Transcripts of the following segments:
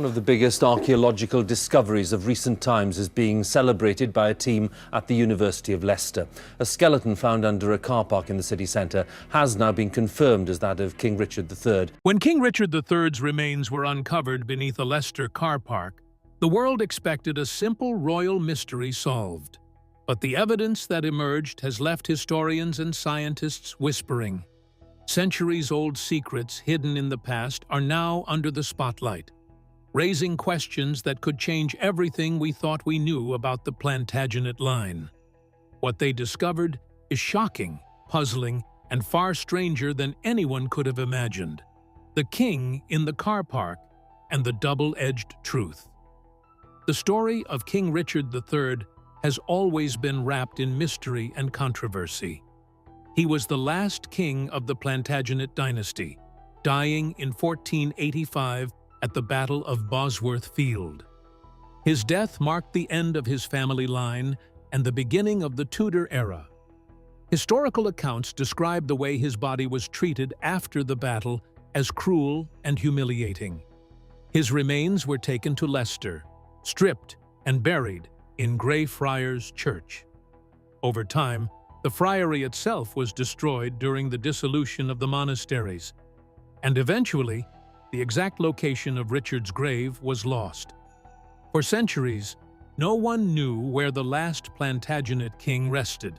One of the biggest archaeological discoveries of recent times is being celebrated by a team at the University of Leicester. A skeleton found under a car park in the city centre has now been confirmed as that of King Richard III. When King Richard III's remains were uncovered beneath a Leicester car park, the world expected a simple royal mystery solved. But the evidence that emerged has left historians and scientists whispering. Centuries-old secrets hidden in the past are now under the spotlight, raising questions that could change everything we thought we knew about the Plantagenet line. What they discovered is shocking, puzzling, and far stranger than anyone could have imagined. The king in the car park and the double-edged truth. The story of King Richard III has always been wrapped in mystery and controversy. He was the last king of the Plantagenet dynasty, dying in 1485 at the Battle of Bosworth Field. His death marked the end of his family line and the beginning of the Tudor era. Historical accounts describe the way his body was treated after the battle as cruel and humiliating. His remains were taken to Leicester, stripped and buried in Greyfriars Church. Over time, the friary itself was destroyed during the dissolution of the monasteries, and eventually, the exact location of Richard's grave was lost. For centuries, no one knew where the last Plantagenet king rested.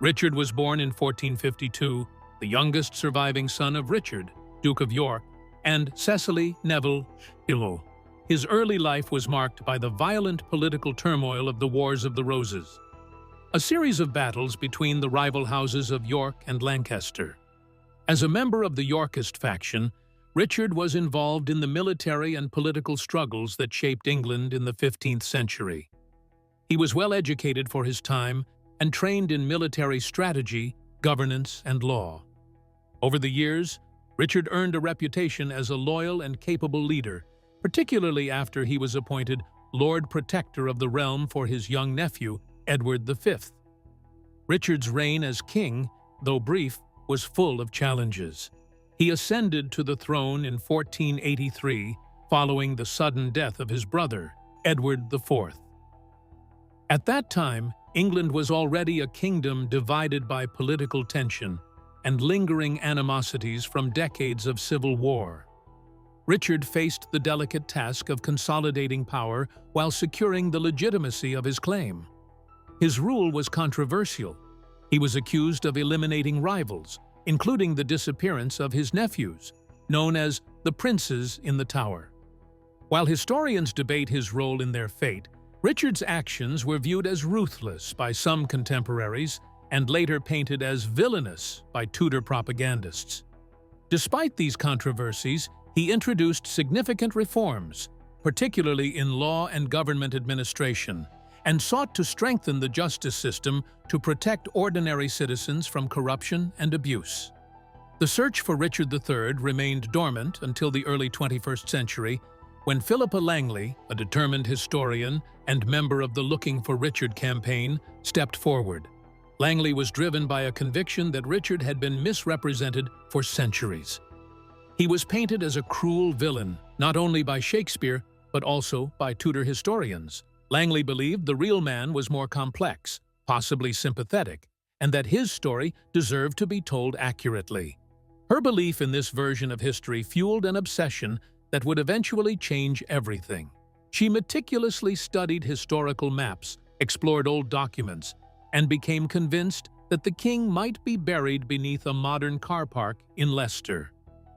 Richard was born in 1452, the youngest surviving son of Richard, Duke of York, and Cecily Neville. His early life was marked by the violent political turmoil of the Wars of the Roses, a series of battles between the rival houses of York and Lancaster. As a member of the Yorkist faction, Richard was involved in the military and political struggles that shaped England in the 15th century. He was well educated for his time and trained in military strategy, governance, and law. Over the years, Richard earned a reputation as a loyal and capable leader, particularly after he was appointed Lord Protector of the realm for his young nephew, Edward V. Richard's reign as king, though brief, was full of challenges. He ascended to the throne in 1483, following the sudden death of his brother, Edward IV. At that time, England was already a kingdom divided by political tension and lingering animosities from decades of civil war. Richard faced the delicate task of consolidating power while securing the legitimacy of his claim. His rule was controversial. He was accused of eliminating rivals, including the disappearance of his nephews, known as the Princes in the Tower. While historians debate his role in their fate, Richard's actions were viewed as ruthless by some contemporaries and later painted as villainous by Tudor propagandists. Despite these controversies, he introduced significant reforms, particularly in law and government administration, and sought to strengthen the justice system to protect ordinary citizens from corruption and abuse. The search for Richard III remained dormant until the early 21st century, when Philippa Langley, a determined historian and member of the Looking for Richard campaign, stepped forward. Langley was driven by a conviction that Richard had been misrepresented for centuries. He was painted as a cruel villain, not only by Shakespeare, but also by Tudor historians. Langley believed the real man was more complex, possibly sympathetic, and that his story deserved to be told accurately. Her belief in this version of history fueled an obsession that would eventually change everything. She meticulously studied historical maps, explored old documents, and became convinced that the king might be buried beneath a modern car park in Leicester.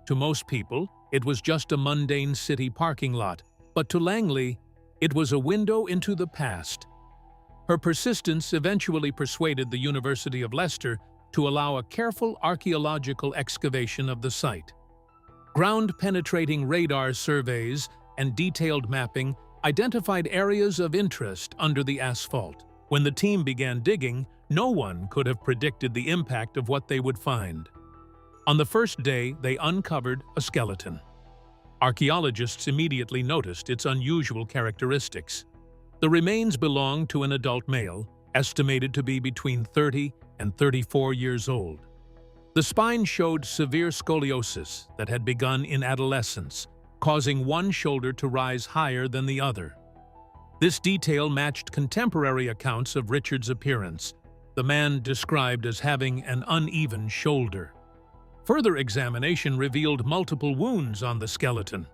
To most people, it was just a mundane city parking lot, but to Langley, it was a window into the past. Her persistence eventually persuaded the University of Leicester to allow a careful archaeological excavation of the site. Ground-penetrating radar surveys and detailed mapping identified areas of interest under the asphalt. When the team began digging, no one could have predicted the impact of what they would find. On the first day, they uncovered a skeleton. Archaeologists immediately noticed its unusual characteristics. The remains belonged to an adult male, estimated to be between 30 and 34 years old. The spine showed severe scoliosis that had begun in adolescence, causing one shoulder to rise higher than the other. This detail matched contemporary accounts of Richard's appearance, the man described as having an uneven shoulder. Further examination revealed multiple wounds on the skeleton.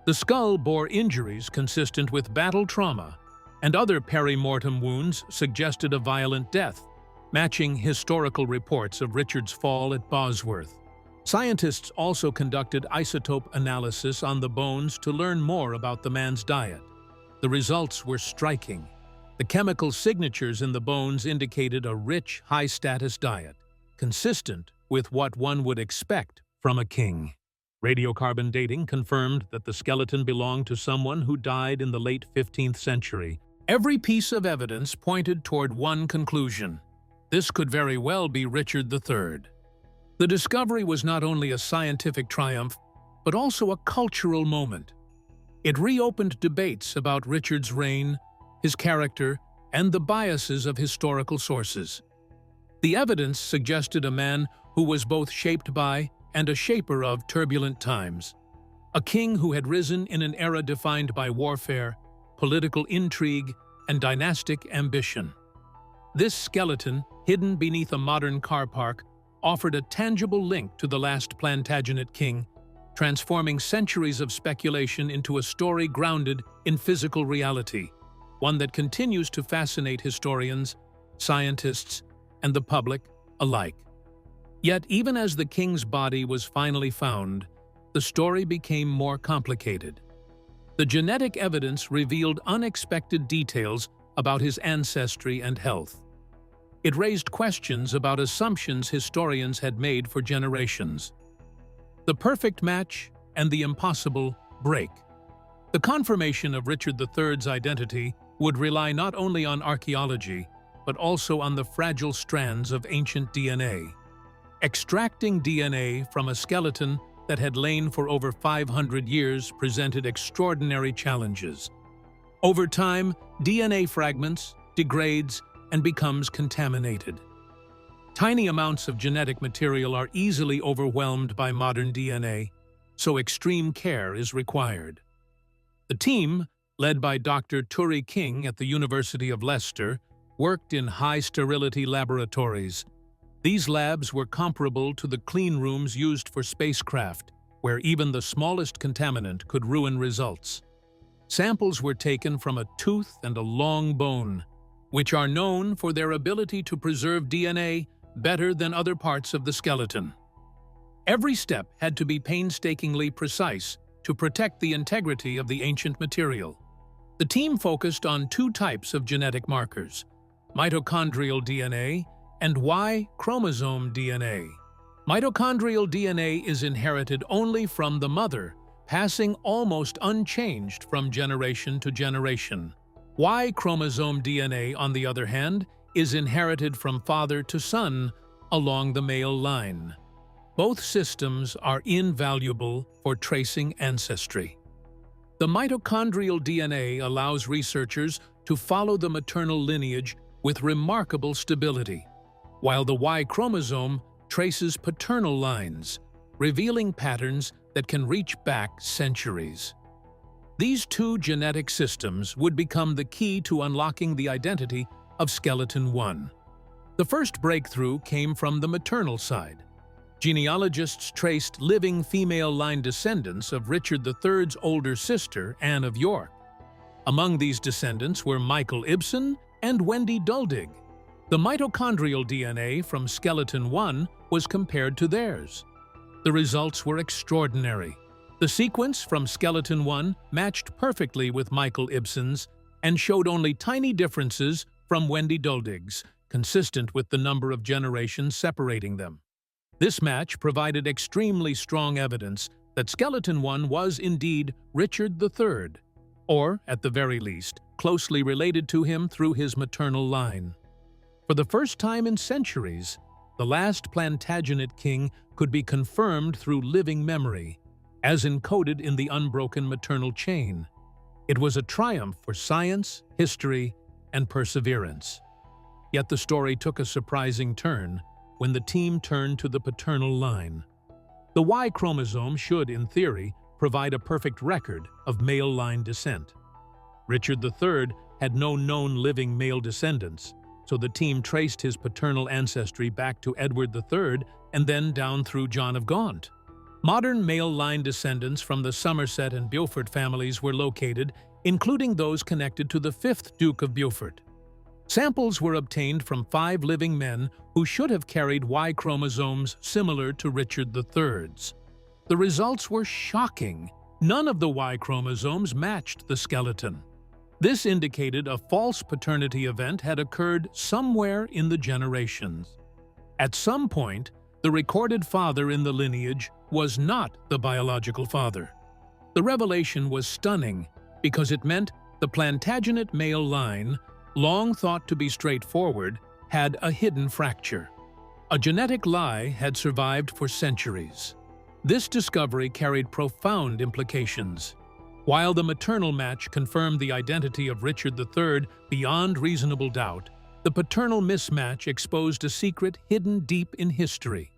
The skull bore injuries consistent with battle trauma, and other peri-mortem wounds suggested a violent death, matching historical reports of Richard's fall at Bosworth. Scientists also conducted isotope analysis on the bones to learn more about the man's diet. The results were striking. The chemical signatures in the bones indicated a rich, high-status diet, consistent with what one would expect from a king. Radiocarbon dating confirmed that the skeleton belonged to someone who died in the late 15th century. Every piece of evidence pointed toward one conclusion: this could very well be Richard III. The discovery was not only a scientific triumph, but also a cultural moment. It reopened debates about Richard's reign, his character, and the biases of historical sources. The evidence suggested a man who was both shaped by and a shaper of turbulent times, a king who had risen in an era defined by warfare, political intrigue, and dynastic ambition. This skeleton, hidden beneath a modern car park, offered a tangible link to the last Plantagenet king, transforming centuries of speculation into a story grounded in physical reality, one that continues to fascinate historians, scientists, and the public alike. Yet, even as the king's body was finally found, the story became more complicated. The genetic evidence revealed unexpected details about his ancestry and health. It raised questions about assumptions historians had made for generations. The perfect match and the impossible break. The confirmation of Richard III's identity would rely not only on archaeology, but also on the fragile strands of ancient DNA. Extracting DNA from a skeleton that had lain for over 500 years presented extraordinary challenges. Over time, DNA fragments, degrades, and becomes contaminated. Tiny amounts of genetic material are easily overwhelmed by modern DNA, so extreme care is required. The team, led by Dr. Turi King at the University of Leicester, worked in high-sterility laboratories. These labs were comparable to the clean rooms used for spacecraft, where even the smallest contaminant could ruin results. Samples were taken from a tooth and a long bone, which are known for their ability to preserve DNA better than other parts of the skeleton. Every step had to be painstakingly precise to protect the integrity of the ancient material. The team focused on two types of genetic markers: mitochondrial DNA and Y chromosome DNA. Mitochondrial DNA is inherited only from the mother, passing almost unchanged from generation to generation. Y chromosome DNA, on the other hand, is inherited from father to son along the male line. Both systems are invaluable for tracing ancestry. The mitochondrial DNA allows researchers to follow the maternal lineage with remarkable stability, while the Y chromosome traces paternal lines, revealing patterns that can reach back centuries. These two genetic systems would become the key to unlocking the identity of Skeleton 1. The first breakthrough came from the maternal side. Genealogists traced living female line descendants of Richard III's older sister, Anne of York. Among these descendants were Michael Ibsen and Wendy Duldig. The mitochondrial DNA from Skeleton 1 was compared to theirs. The results were extraordinary. The sequence from Skeleton 1 matched perfectly with Michael Ibsen's and showed only tiny differences from Wendy Duldig's, consistent with the number of generations separating them. This match provided extremely strong evidence that Skeleton 1 was indeed Richard III, or, at the very least, closely related to him through his maternal line. For the first time in centuries, the last Plantagenet king could be confirmed through living memory, as encoded in the unbroken maternal chain. It was a triumph for science, history, and perseverance. Yet the story took a surprising turn when the team turned to the paternal line. The Y chromosome should, in theory, provide a perfect record of male line descent. Richard III had no known living male descendants, so the team traced his paternal ancestry back to Edward III and then down through John of Gaunt. Modern male line descendants from the Somerset and Beaufort families were located, including those connected to the 5th Duke of Beaufort. Samples were obtained from 5 living men who should have carried Y chromosomes similar to Richard III's. The results were shocking. None of the Y chromosomes matched the skeleton. This indicated a false paternity event had occurred somewhere in the generations. At some point, the recorded father in the lineage was not the biological father. The revelation was stunning because it meant the Plantagenet male line, long thought to be straightforward, had a hidden fracture. A genetic lie had survived for centuries. This discovery carried profound implications. While the maternal match confirmed the identity of Richard III beyond reasonable doubt, the paternal mismatch exposed a secret hidden deep in history.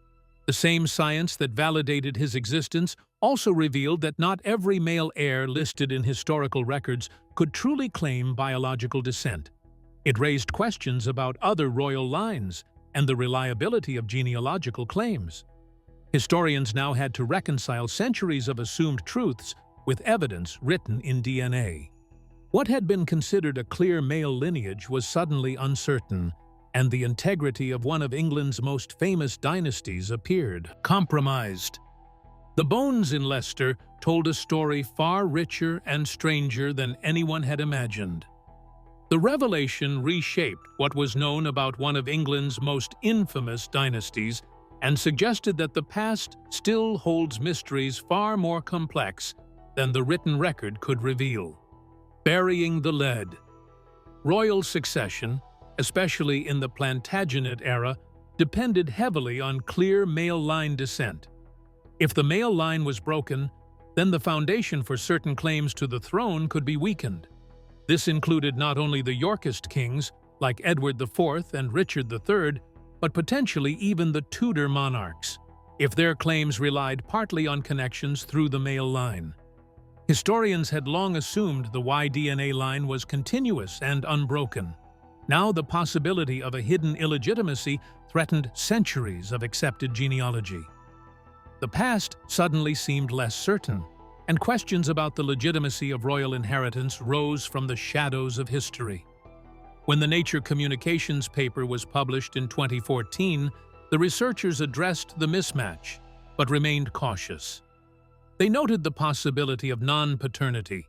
The same science that validated his existence also revealed that not every male heir listed in historical records could truly claim biological descent. It raised questions about other royal lines and the reliability of genealogical claims. Historians now had to reconcile centuries of assumed truths with evidence written in DNA. What had been considered a clear male lineage was suddenly uncertain, and the integrity of one of England's most famous dynasties appeared compromised. The bones in Leicester told a story far richer and stranger than anyone had imagined. The revelation reshaped what was known about one of England's most infamous dynasties and suggested that the past still holds mysteries far more complex than the written record could reveal. Burying the lead. Royal succession, especially in the Plantagenet era, depended heavily on clear male line descent. If the male line was broken, then the foundation for certain claims to the throne could be weakened. This included not only the Yorkist kings, like Edward IV and Richard III, but potentially even the Tudor monarchs, if their claims relied partly on connections through the male line. Historians had long assumed the Y-DNA line was continuous and unbroken. Now the possibility of a hidden illegitimacy threatened centuries of accepted genealogy. The past suddenly seemed less certain, and questions about the legitimacy of royal inheritance rose from the shadows of history. When the Nature Communications paper was published in 2014, the researchers addressed the mismatch, but remained cautious. They noted the possibility of non-paternity,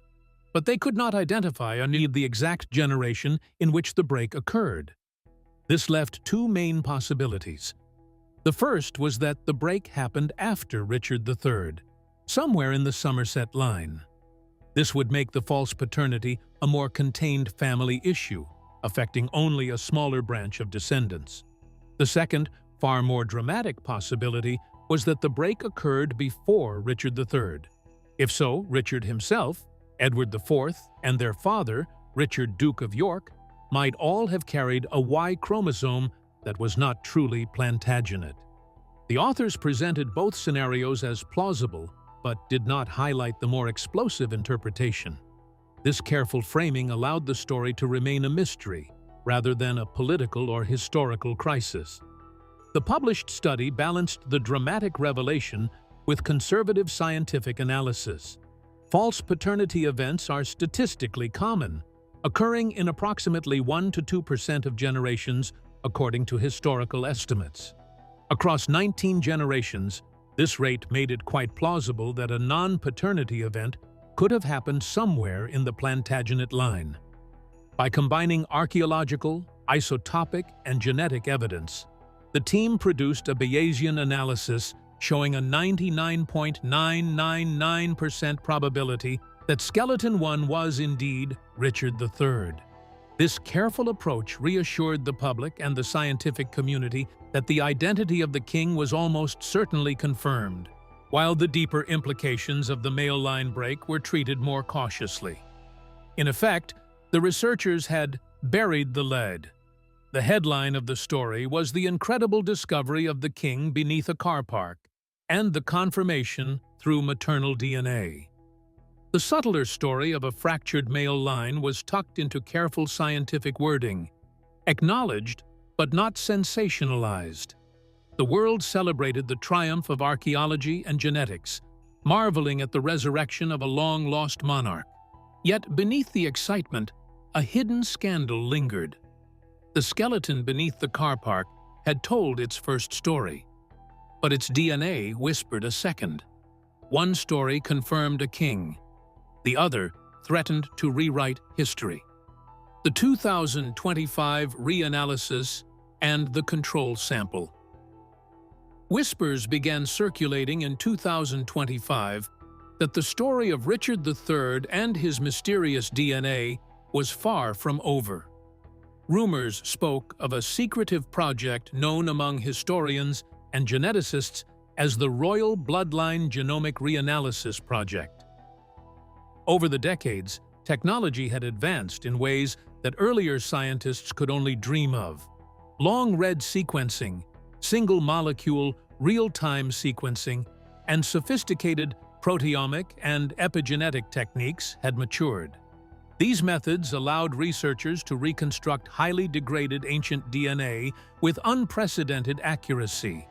but they could not identify or need the exact generation in which the break occurred. This left 2 main possibilities. The first was that the break happened after Richard III, somewhere in the Somerset line. This would make the false paternity a more contained family issue, affecting only a smaller branch of descendants. The second, far more dramatic possibility was that the break occurred before Richard III. If so, Richard himself, Edward IV, and their father, Richard, Duke of York, might all have carried a Y chromosome that was not truly Plantagenet. The authors presented both scenarios as plausible, but did not highlight the more explosive interpretation. This careful framing allowed the story to remain a mystery, rather than a political or historical crisis. The published study balanced the dramatic revelation with conservative scientific analysis. False paternity events are statistically common, occurring in approximately 1 to 2% of generations, according to historical estimates. Across 19 generations, this rate made it quite plausible that a non-paternity event could have happened somewhere in the Plantagenet line. By combining archaeological, isotopic, and genetic evidence, the team produced a Bayesian analysis showing a 99.999% probability that Skeleton 1 was indeed Richard III. This careful approach reassured the public and the scientific community that the identity of the king was almost certainly confirmed, while the deeper implications of the male line break were treated more cautiously. In effect, the researchers had buried the lead. The headline of the story was the incredible discovery of the king beneath a car park, and the confirmation through maternal DNA. The subtler story of a fractured male line was tucked into careful scientific wording, acknowledged but not sensationalized. The world celebrated the triumph of archaeology and genetics, marveling at the resurrection of a long-lost monarch. Yet beneath the excitement, a hidden scandal lingered. The skeleton beneath the car park had told its first story, but its DNA whispered a second. One story confirmed a king, the other threatened to rewrite history. The 2025 reanalysis and the control sample. Whispers began circulating in 2025 that the story of Richard III and his mysterious DNA was far from over. Rumors spoke of a secretive project known among historians and geneticists as the Royal Bloodline Genomic Reanalysis Project. Over the decades, technology had advanced in ways that earlier scientists could only dream of. Long-read sequencing, single-molecule, real-time sequencing, and sophisticated proteomic and epigenetic techniques had matured. These methods allowed researchers to reconstruct highly degraded ancient DNA with unprecedented accuracy.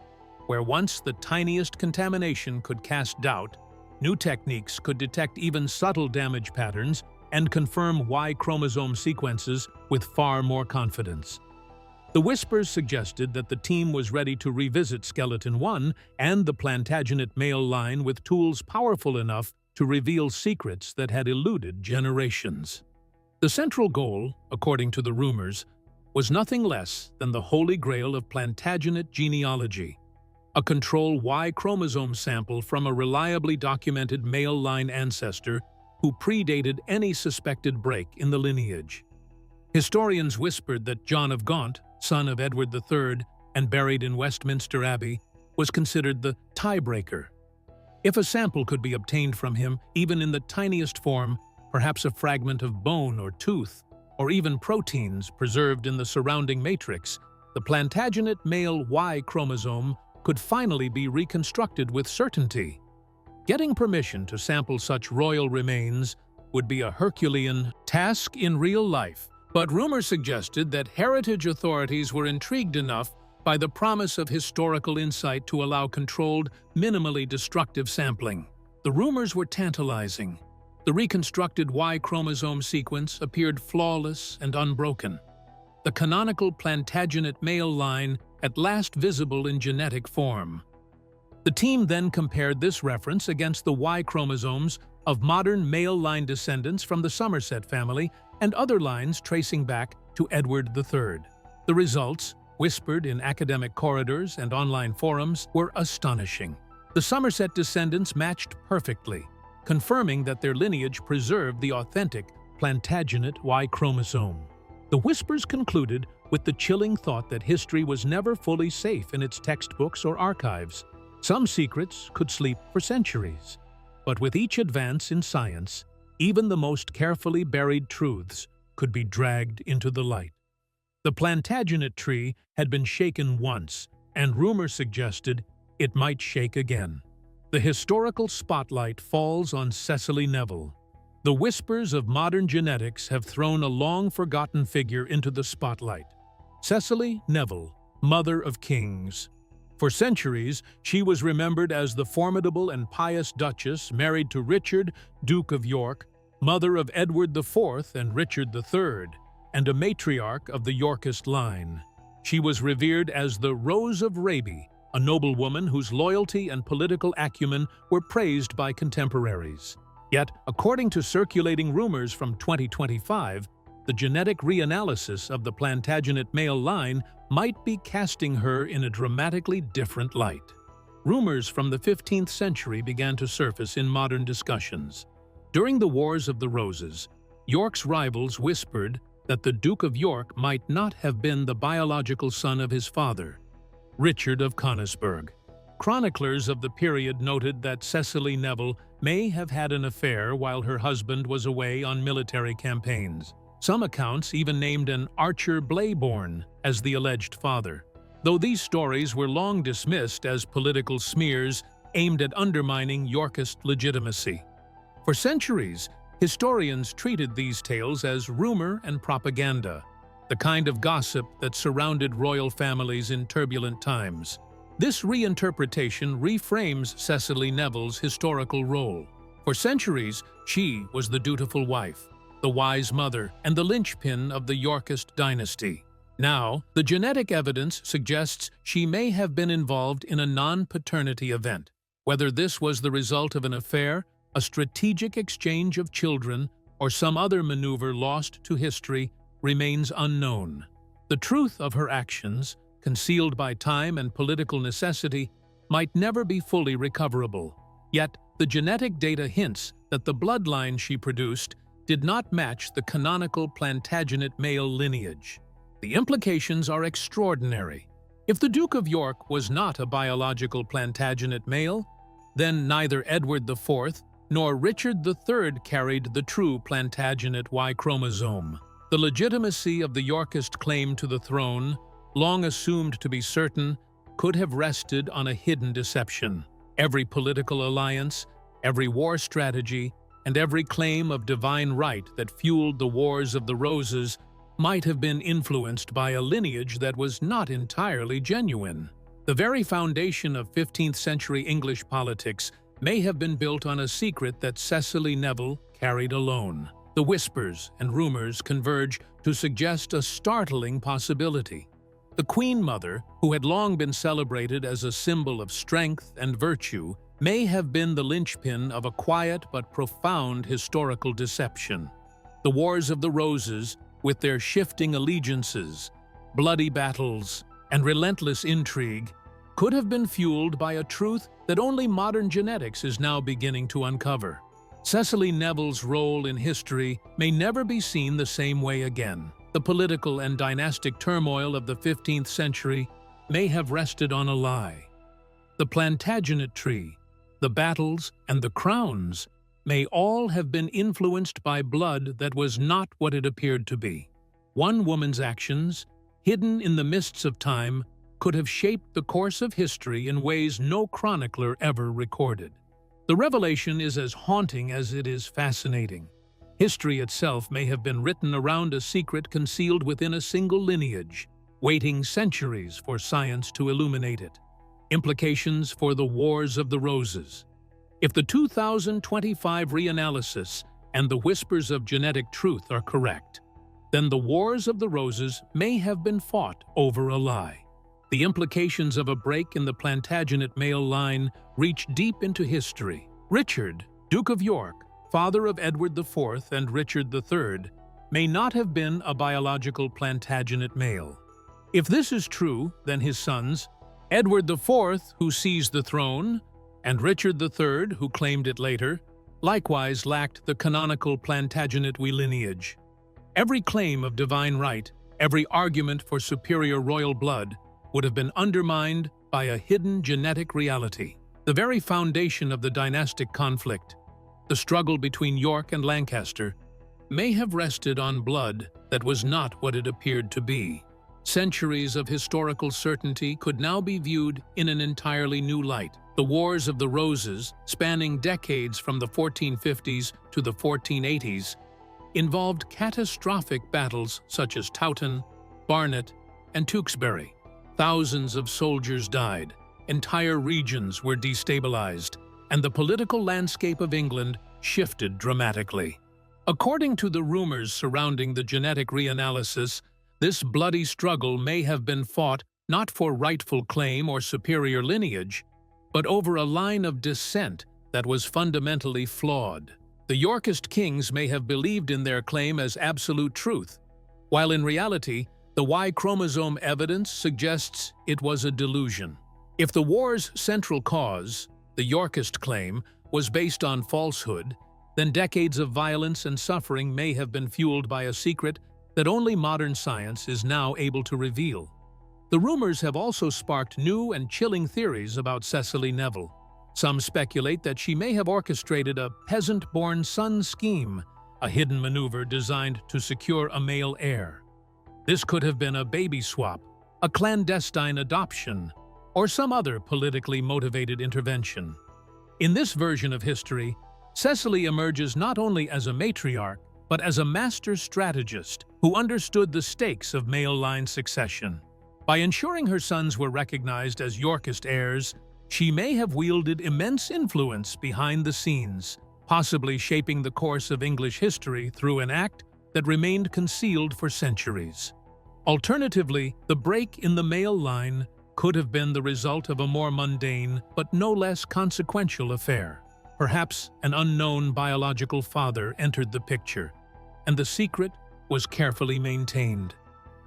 Where once the tiniest contamination could cast doubt, new techniques could detect even subtle damage patterns and confirm Y chromosome sequences with far more confidence. The whispers suggested that the team was ready to revisit Skeleton 1 and the Plantagenet male line with tools powerful enough to reveal secrets that had eluded generations. The central goal, according to the rumors, was nothing less than the holy grail of Plantagenet genealogy, a control Y chromosome sample from a reliably documented male line ancestor who predated any suspected break in the lineage. Historians whispered that John of Gaunt, son of Edward III and buried in Westminster Abbey, was considered the tiebreaker. If a sample could be obtained from him, even in the tiniest form, perhaps a fragment of bone or tooth, or even proteins preserved in the surrounding matrix, the Plantagenet male Y chromosome could finally be reconstructed with certainty. Getting permission to sample such royal remains would be a Herculean task in real life, but rumors suggested that heritage authorities were intrigued enough by the promise of historical insight to allow controlled, minimally destructive sampling. The rumors were tantalizing. The reconstructed Y chromosome sequence appeared flawless and unbroken. The canonical Plantagenet male line at last visible in genetic form. The team then compared this reference against the Y chromosomes of modern male line descendants from the Somerset family and other lines tracing back to Edward III. The results, whispered in academic corridors and online forums, were astonishing. The Somerset descendants matched perfectly, confirming that their lineage preserved the authentic Plantagenet Y chromosome. The whispers concluded with the chilling thought that history was never fully safe in its textbooks or archives. Some secrets could sleep for centuries. But with each advance in science, even the most carefully buried truths could be dragged into the light. The Plantagenet tree had been shaken once, and rumor suggested it might shake again. The historical spotlight falls on Cecily Neville. The whispers of modern genetics have thrown a long-forgotten figure into the spotlight. Cecily Neville, mother of kings. For centuries, she was remembered as the formidable and pious Duchess married to Richard, Duke of York, mother of Edward IV and Richard III, and a matriarch of the Yorkist line. She was revered as the Rose of Raby, a noblewoman whose loyalty and political acumen were praised by contemporaries. Yet, according to circulating rumors from 2025, the genetic reanalysis of the Plantagenet male line might be casting her in a dramatically different light. Rumors from the 15th century began to surface in modern discussions. During the Wars of the Roses, York's rivals whispered that the Duke of York might not have been the biological son of his father, Richard of Konigsberg. Chroniclers of the period noted that Cecily Neville may have had an affair while her husband was away on military campaigns. Some accounts even named an Archer Blayborn as the alleged father. Though these stories were long dismissed as political smears, aimed at undermining Yorkist legitimacy. For centuries, historians treated these tales as rumor and propaganda, the kind of gossip that surrounded royal families in turbulent times. This reinterpretation reframes Cecily Neville's historical role. For centuries, she was the dutiful wife, the wise mother, and the linchpin of the Yorkist dynasty. Now, the genetic evidence suggests she may have been involved in a non-paternity event. Whether this was the result of an affair, a strategic exchange of children, or some other maneuver lost to history remains unknown. The truth of her actions, concealed by time and political necessity, might never be fully recoverable. Yet, the genetic data hints that the bloodline she produced did not match the canonical Plantagenet male lineage. The implications are extraordinary. If the Duke of York was not a biological Plantagenet male, then neither Edward IV nor Richard III carried the true Plantagenet Y chromosome. The legitimacy of the Yorkist claim to the throne, long assumed to be certain, could have rested on a hidden deception. Every political alliance, every war strategy, and every claim of divine right that fueled the Wars of the Roses might have been influenced by a lineage that was not entirely genuine. The very foundation of 15th-century English politics may have been built on a secret that Cecily Neville carried alone. The whispers and rumors converge to suggest a startling possibility. The Queen Mother, who had long been celebrated as a symbol of strength and virtue, may have been the linchpin of a quiet but profound historical deception. The Wars of the Roses, with their shifting allegiances, bloody battles, and relentless intrigue, could have been fueled by a truth that only modern genetics is now beginning to uncover. Cecily Neville's role in history may never be seen the same way again. The political and dynastic turmoil of the 15th century may have rested on a lie. The Plantagenet tree, the battles, and the crowns may all have been influenced by blood that was not what it appeared to be. One woman's actions, hidden in the mists of time, could have shaped the course of history in ways no chronicler ever recorded. The revelation is as haunting as it is fascinating. History itself may have been written around a secret concealed within a single lineage, waiting centuries for science to illuminate it. Implications for the Wars of the Roses. If the 2025 reanalysis and the whispers of genetic truth are correct, then the Wars of the Roses may have been fought over a lie. The implications of a break in the Plantagenet male line reach deep into history. Richard, Duke of York, father of Edward IV and Richard III, may not have been a biological Plantagenet male. If this is true, then his sons, Edward IV, who seized the throne, and Richard III, who claimed it later, likewise lacked the canonical Plantagenet Y lineage. Every claim of divine right, every argument for superior royal blood, would have been undermined by a hidden genetic reality. The very foundation of the dynastic conflict, the struggle between York and Lancaster, may have rested on blood that was not what it appeared to be. Centuries of historical certainty could now be viewed in an entirely new light. The Wars of the Roses, spanning decades from the 1450s to the 1480s, involved catastrophic battles such as Towton, Barnet, and Tewkesbury. Thousands of soldiers died, entire regions were destabilized, and the political landscape of England shifted dramatically. According to the rumors surrounding the genetic reanalysis, this bloody struggle may have been fought not for rightful claim or superior lineage, but over a line of descent that was fundamentally flawed. The Yorkist kings may have believed in their claim as absolute truth, while in reality, the Y chromosome evidence suggests it was a delusion. If the war's central cause, the Yorkist claim, was based on falsehood, then decades of violence and suffering may have been fueled by a secret that only modern science is now able to reveal. The rumors have also sparked new and chilling theories about Cecily Neville. Some speculate that she may have orchestrated a peasant-born son scheme, a hidden maneuver designed to secure a male heir. This could have been a baby swap, a clandestine adoption, or some other politically motivated intervention. In this version of history, Cecily emerges not only as a matriarch, but as a master strategist who understood the stakes of male line succession. By ensuring her sons were recognized as Yorkist heirs, she may have wielded immense influence behind the scenes, possibly shaping the course of English history through an act that remained concealed for centuries. Alternatively, the break in the male line could have been the result of a more mundane but no less consequential affair. Perhaps an unknown biological father entered the picture, and the secret was carefully maintained.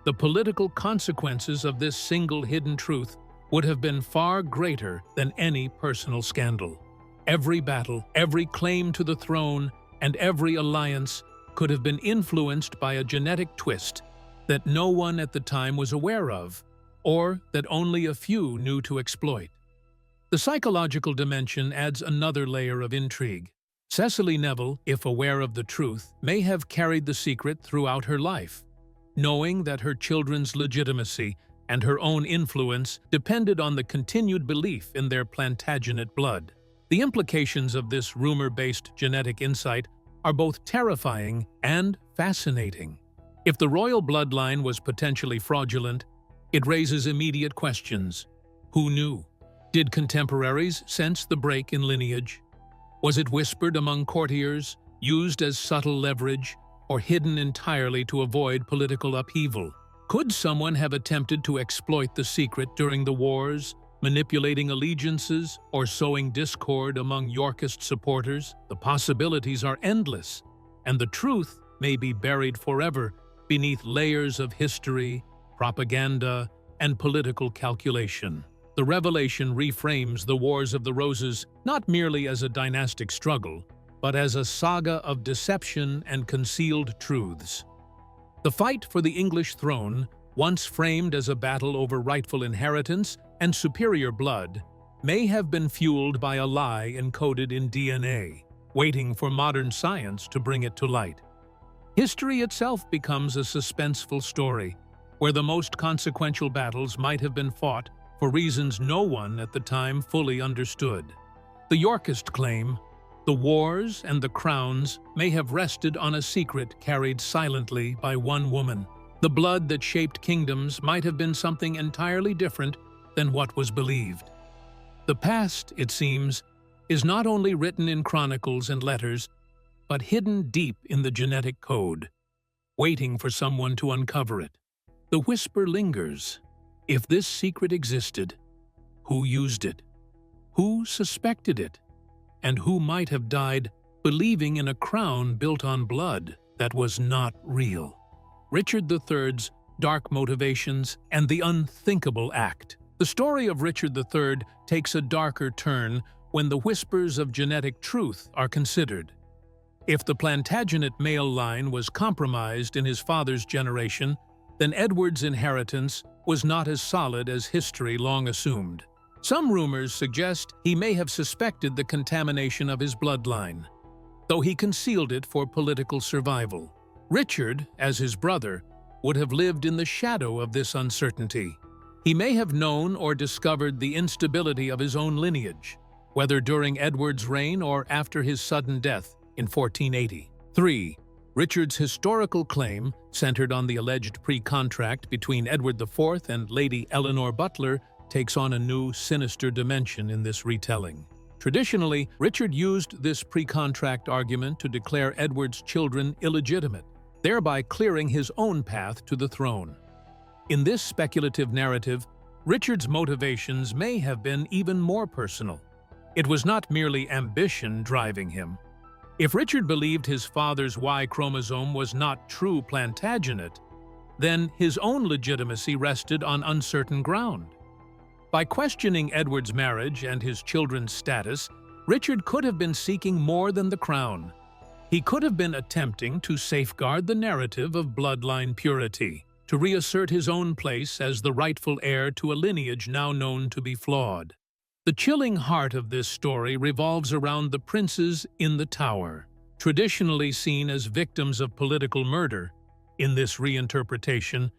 The political consequences of this single hidden truth would have been far greater than any personal scandal. Every battle, every claim to the throne, and every alliance could have been influenced by a genetic twist that no one at the time was aware of, or that only a few knew to exploit. The psychological dimension adds another layer of intrigue. Cecily Neville, if aware of the truth, may have carried the secret throughout her life, knowing that her children's legitimacy and her own influence depended on the continued belief in their Plantagenet blood. The implications of this rumor-based genetic insight are both terrifying and fascinating. If the royal bloodline was potentially fraudulent, it raises immediate questions. Who knew? Did contemporaries sense the break in lineage? Was it whispered among courtiers, used as subtle leverage, or hidden entirely to avoid political upheaval? Could someone have attempted to exploit the secret during the wars, manipulating allegiances or sowing discord among Yorkist supporters? The possibilities are endless, and the truth may be buried forever beneath layers of history, propaganda, and political calculation. The revelation reframes the Wars of the Roses not merely as a dynastic struggle, but as a saga of deception and concealed truths. The fight for the English throne, once framed as a battle over rightful inheritance and superior blood, may have been fueled by a lie encoded in DNA, waiting for modern science to bring it to light. History itself becomes a suspenseful story, where the most consequential battles might have been fought for reasons no one at the time fully understood. The Yorkist claim, the wars and the crowns may have rested on a secret carried silently by one woman. The blood that shaped kingdoms might have been something entirely different than what was believed. The past, it seems, is not only written in chronicles and letters, but hidden deep in the genetic code, waiting for someone to uncover it. The whisper lingers. If this secret existed, who used it? Who suspected it? And who might have died believing in a crown built on blood that was not real? Richard III's dark motivations and the unthinkable act. The story of Richard III takes a darker turn when the whispers of genetic truth are considered. If the Plantagenet male line was compromised in his father's generation, then Edward's inheritance was not as solid as history long assumed. Some rumors suggest he may have suspected the contamination of his bloodline, though he concealed it for political survival. Richard, as his brother, would have lived in the shadow of this uncertainty. He may have known or discovered the instability of his own lineage, whether during Edward's reign or after his sudden death in 1480. 3. Richard's historical claim, centered on the alleged pre-contract between Edward IV and Lady Eleanor Butler, takes on a new, sinister dimension in this retelling. Traditionally, Richard used this pre-contract argument to declare Edward's children illegitimate, thereby clearing his own path to the throne. In this speculative narrative, Richard's motivations may have been even more personal. It was not merely ambition driving him. If Richard believed his father's Y chromosome was not true Plantagenet, then his own legitimacy rested on uncertain ground. By questioning Edward's marriage and his children's status, Richard could have been seeking more than the crown. He could have been attempting to safeguard the narrative of bloodline purity, to reassert his own place as the rightful heir to a lineage now known to be flawed. The chilling heart of this story revolves around the princes in the Tower, traditionally seen as victims of political murder. In this reinterpretation,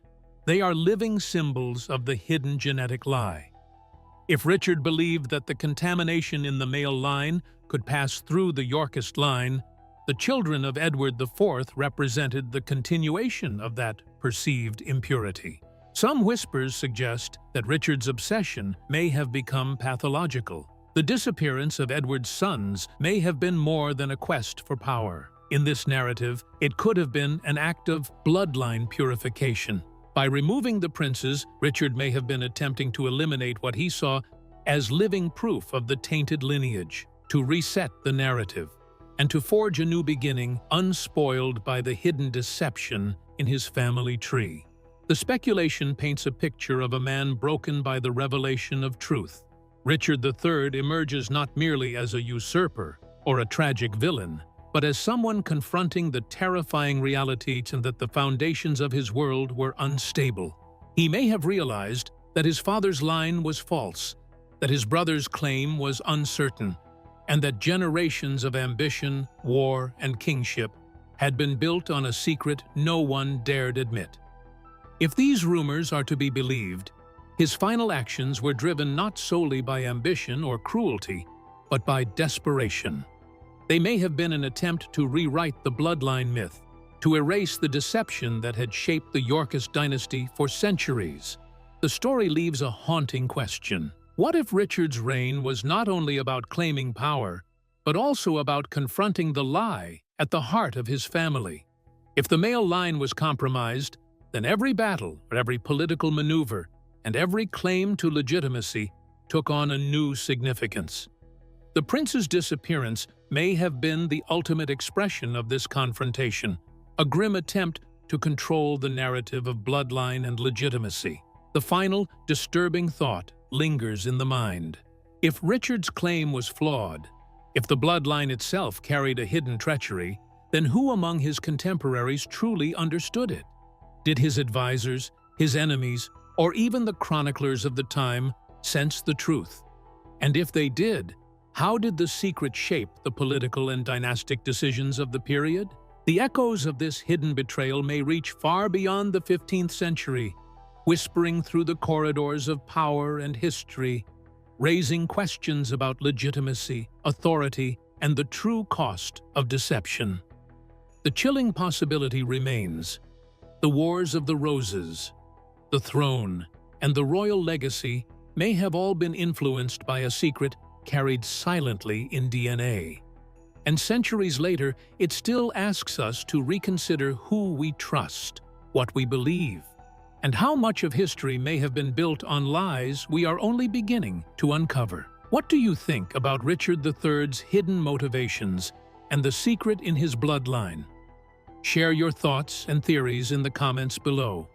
they are living symbols of the hidden genetic lie. If Richard believed that the contamination in the male line could pass through the Yorkist line, the children of Edward IV represented the continuation of that perceived impurity. Some whispers suggest that Richard's obsession may have become pathological. The disappearance of Edward's sons may have been more than a quest for power. In this narrative, it could have been an act of bloodline purification. By removing the princes, Richard may have been attempting to eliminate what he saw as living proof of the tainted lineage, to reset the narrative, and to forge a new beginning unspoiled by the hidden deception in his family tree. The speculation paints a picture of a man broken by the revelation of truth. Richard III emerges not merely as a usurper or a tragic villain, but as someone confronting the terrifying reality that the foundations of his world were unstable. He may have realized that his father's line was false, that his brother's claim was uncertain, and that generations of ambition, war, and kingship had been built on a secret no one dared admit. If these rumors are to be believed, his final actions were driven not solely by ambition or cruelty, but by desperation. They may have been an attempt to rewrite the bloodline myth, to erase the deception that had shaped the Yorkist dynasty for centuries. The story leaves a haunting question. What if Richard's reign was not only about claiming power, but also about confronting the lie at the heart of his family? If the male line was compromised, then every battle, every political maneuver, and every claim to legitimacy took on a new significance. The prince's disappearance may have been the ultimate expression of this confrontation, a grim attempt to control the narrative of bloodline and legitimacy. The final, disturbing thought lingers in the mind. If Richard's claim was flawed, if the bloodline itself carried a hidden treachery, then who among his contemporaries truly understood it? Did his advisors, his enemies, or even the chroniclers of the time sense the truth? And if they did, how did the secret shape the political and dynastic decisions of the period? The echoes of this hidden betrayal may reach far beyond the 15th century, whispering through the corridors of power and history, raising questions about legitimacy, authority, and the true cost of deception. The chilling possibility remains. The Wars of the Roses, the throne, and the royal legacy may have all been influenced by a secret carried silently in DNA. And centuries later, it still asks us to reconsider who we trust, what we believe, and how much of history may have been built on lies we are only beginning to uncover. What do you think about Richard III's hidden motivations and the secret in his bloodline? Share your thoughts and theories in the comments below.